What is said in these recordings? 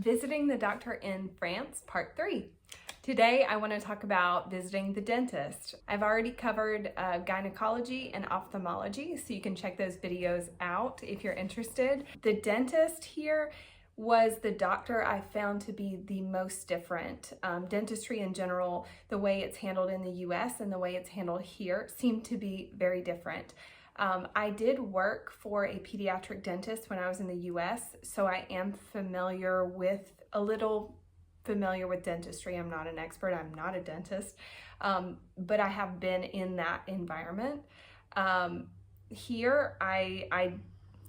Visiting the doctor in France, part 3. Today I want to talk about visiting the dentist. I've already covered gynecology and ophthalmology, so you can check those videos out if you're interested. The dentist here was the doctor I found to be the most different. Dentistry in general, the way it's handled in the US and the way it's handled here seem to be very different. I did work for a pediatric dentist when I was in the US, so I am a little familiar with dentistry. I'm not an expert, I'm not a dentist, but I have been in that environment. Here, I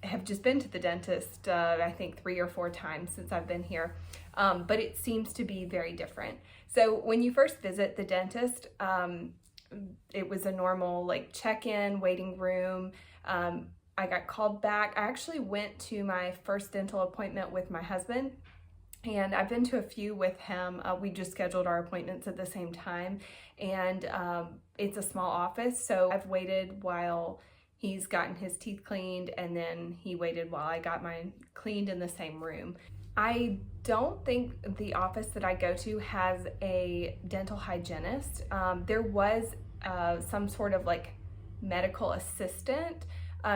have just been to the dentist, I think 3 or 4 times since I've been here, but it seems to be very different. So when you first visit the dentist, it was a normal check-in, waiting room. I got called back. I actually went to my first dental appointment with my husband, and I've been to a few with him. We just scheduled our appointments at the same time, and it's a small office, so I've waited while he's gotten his teeth cleaned, and then he waited while I got mine cleaned in the same room. I don't think the office that I go to has a dental hygienist. There was some sort of medical assistant.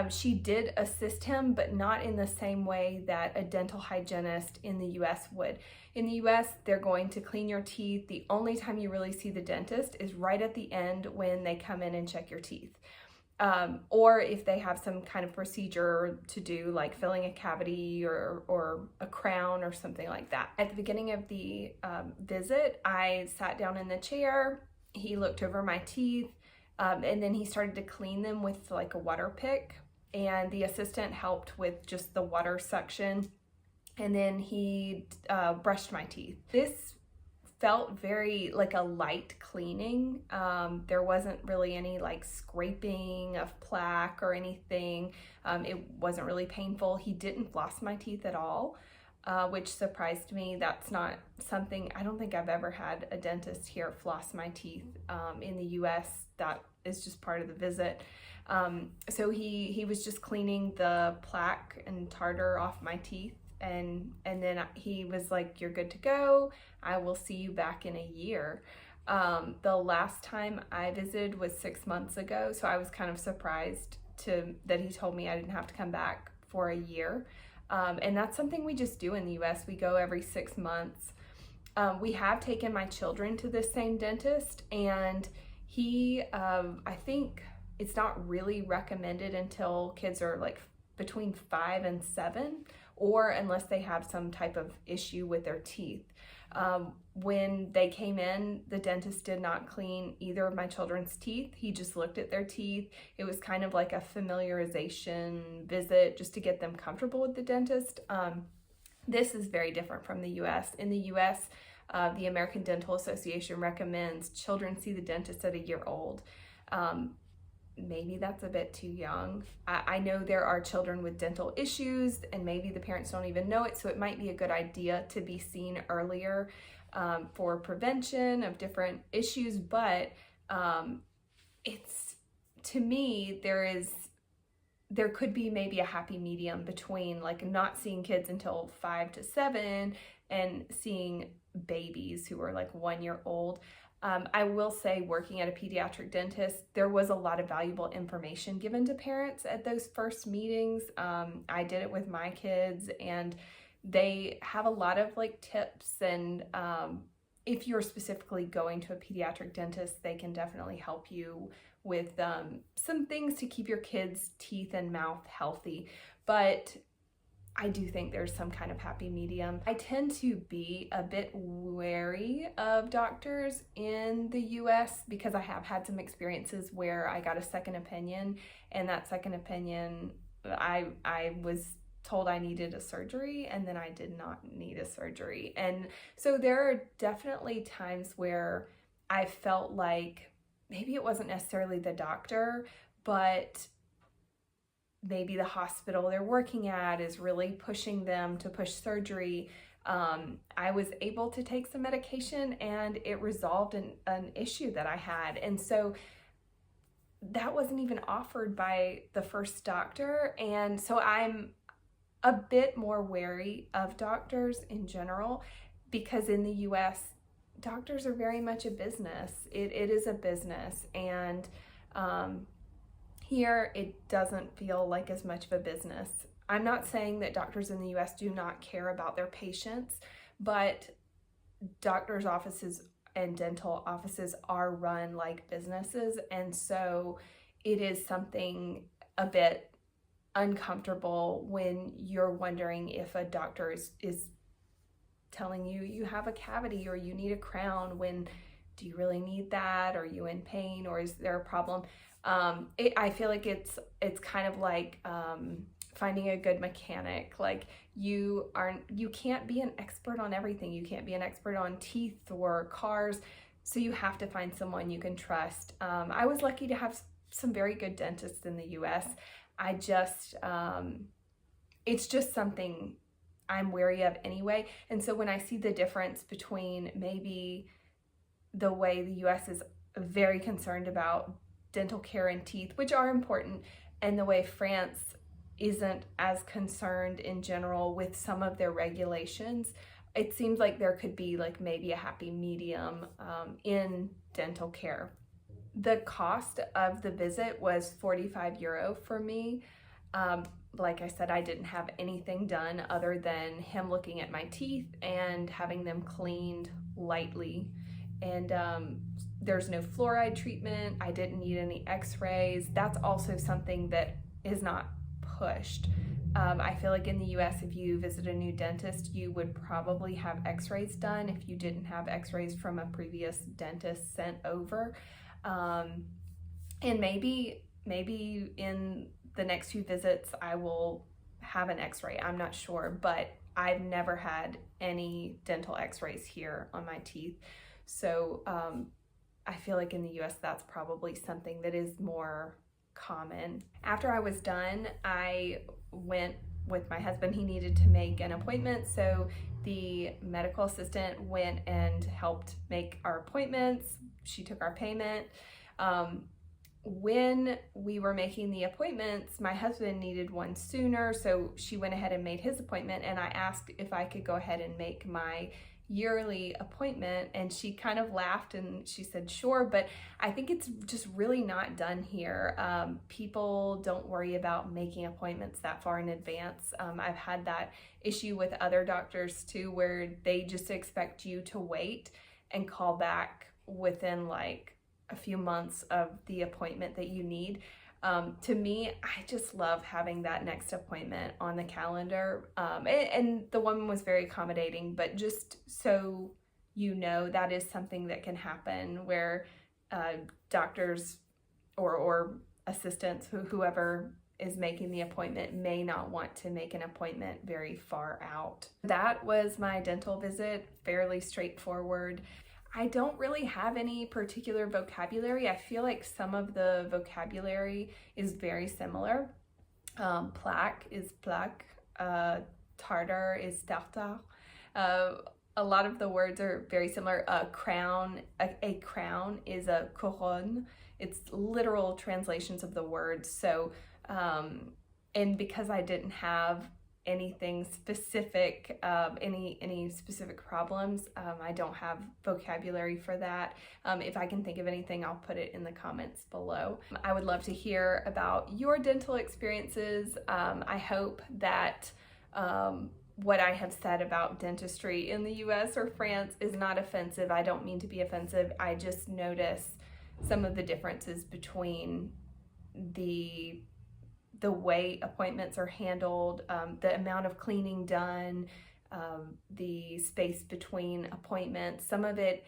She did assist him, but not in the same way that a dental hygienist in the US would. In the US, they're going to clean your teeth. The only time you really see the dentist is right at the end when they come in and check your teeth. Or if they have some kind of procedure to do, like filling a cavity or a crown or something like that. At the beginning of the visit, I sat down in the chair, he looked over my teeth, and then he started to clean them with a water pick, and the assistant helped with just the water suction, and then he brushed my teeth. This felt very like a light cleaning. There wasn't really any scraping of plaque or anything. It wasn't really painful. He didn't floss my teeth at all, which surprised me. That's not something, I don't think I've ever had a dentist here floss my teeth. In the US, that is just part of the visit. So he was just cleaning the plaque and tartar off my teeth. And then he was like, "You're good to go. I will see you back in a year." The last time I visited was 6 months ago, so I was kind of surprised that he told me I didn't have to come back for a year. And that's something we just do in the US. We go every 6 months. We have taken my children to the same dentist, and I think it's not really recommended until kids are between 5 and 7, or unless they have some type of issue with their teeth. When they came in, the dentist did not clean either of my children's teeth. He just looked at their teeth. It was kind of like a familiarization visit just to get them comfortable with the dentist. This is very different from the US. In the US, the American Dental Association recommends children see the dentist at a year old. Maybe that's a bit too young. I know there are children with dental issues, and maybe the parents don't even know it, so it might be a good idea to be seen earlier for prevention of different issues. But to me, there could be maybe a happy medium between not seeing kids until 5 to 7 and seeing babies who are 1 year old. I will say, working at a pediatric dentist, there was a lot of valuable information given to parents at those first meetings. I did it with my kids, and they have a lot of tips, and if you're specifically going to a pediatric dentist, they can definitely help you with some things to keep your kids' teeth and mouth healthy. But I do think there's some kind of happy medium. I tend to be a bit wary of doctors in the US because I have had some experiences where I got a second opinion, and that second opinion, I was told I needed a surgery, and then I did not need a surgery. And so there are definitely times where I felt like maybe it wasn't necessarily the doctor, but maybe the hospital they're working at is really pushing them to push surgery. I was able to take some medication, and it resolved an issue that I had. And so that wasn't even offered by the first doctor. And so I'm a bit more wary of doctors in general, because in the US, doctors are very much a business. It is a business, and here it doesn't feel like as much of a business. I'm not saying that doctors in the US do not care about their patients, but doctors' offices and dental offices are run like businesses, and so it is something a bit uncomfortable when you're wondering if a doctor is telling you you have a cavity or you need a crown, when do you really need that? Are you in pain, or is there a problem? I feel like it's kind of like finding a good mechanic. Like you can't be an expert on everything. You can't be an expert on teeth or cars, so you have to find someone you can trust. I was lucky to have some very good dentists in the US. I just it's just something I'm wary of anyway. And so when I see the difference between maybe the way the US is very concerned about dental care and teeth, which are important, and the way France isn't as concerned in general with some of their regulations, it seems like there could be like maybe a happy medium in dental care. The cost of the visit was €45 for me. Like I said, I didn't have anything done other than him looking at my teeth and having them cleaned lightly. And there's no fluoride treatment. I didn't need any x-rays. That's also something that is not pushed. I feel like in the US, if you visit a new dentist, you would probably have x-rays done if you didn't have x-rays from a previous dentist sent over. And maybe in the next few visits I will have an x-ray. I'm not sure, but I've never had any dental x-rays here on my teeth. So I feel like in the US that's probably something that is more common. After I was done, I went with my husband. He needed to make an appointment, so the medical assistant went and helped make our appointments. She took our payment. When we were making the appointments, my husband needed one sooner, so she went ahead and made his appointment, and I asked if I could go ahead and make my yearly appointment, and she kind of laughed and she said sure, but I think it's just really not done here. People don't worry about making appointments that far in advance. I've had that issue with other doctors too, where they just expect you to wait and call back within like a few months of the appointment that you need. To me, I just love having that next appointment on the calendar. And the woman was very accommodating, but just so you know, that is something that can happen where doctors or assistants, whoever is making the appointment, may not want to make an appointment very far out. That was my dental visit, fairly straightforward. I don't really have any particular vocabulary. I feel like some of the vocabulary is very similar. Plaque is plaque, tartar is tartar. A lot of the words are very similar. A crown is a couronne. It's literal translations of the words. So, and because I didn't have anything specific, any specific problems, I don't have vocabulary for that. If I can think of anything, I'll put it in the comments below. I would love to hear about your dental experiences. I hope that what I have said about dentistry in the US or France is not offensive. I don't mean to be offensive. I just notice some of the differences between the way appointments are handled, the amount of cleaning done, the space between appointments. Some of it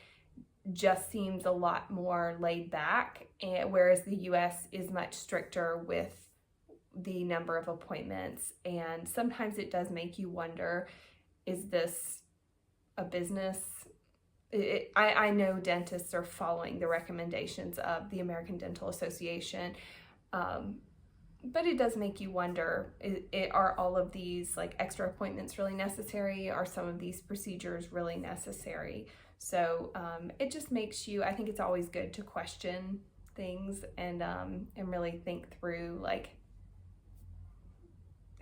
just seems a lot more laid back, whereas the US is much stricter with the number of appointments. And sometimes it does make you wonder, is this a business? I know dentists are following the recommendations of the American Dental Association, but it does make you wonder, are all of these like extra appointments really necessary? Are some of these procedures really necessary? So it just makes you, I think it's always good to question things and really think through like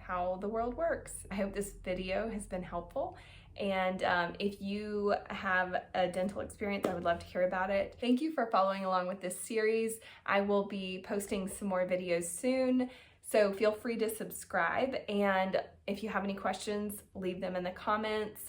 how the world works. I hope this video has been helpful. And if you have a dental experience, I would love to hear about it. Thank you for following along with this series. I will be posting some more videos soon, so feel free to subscribe. And if you have any questions, leave them in the comments.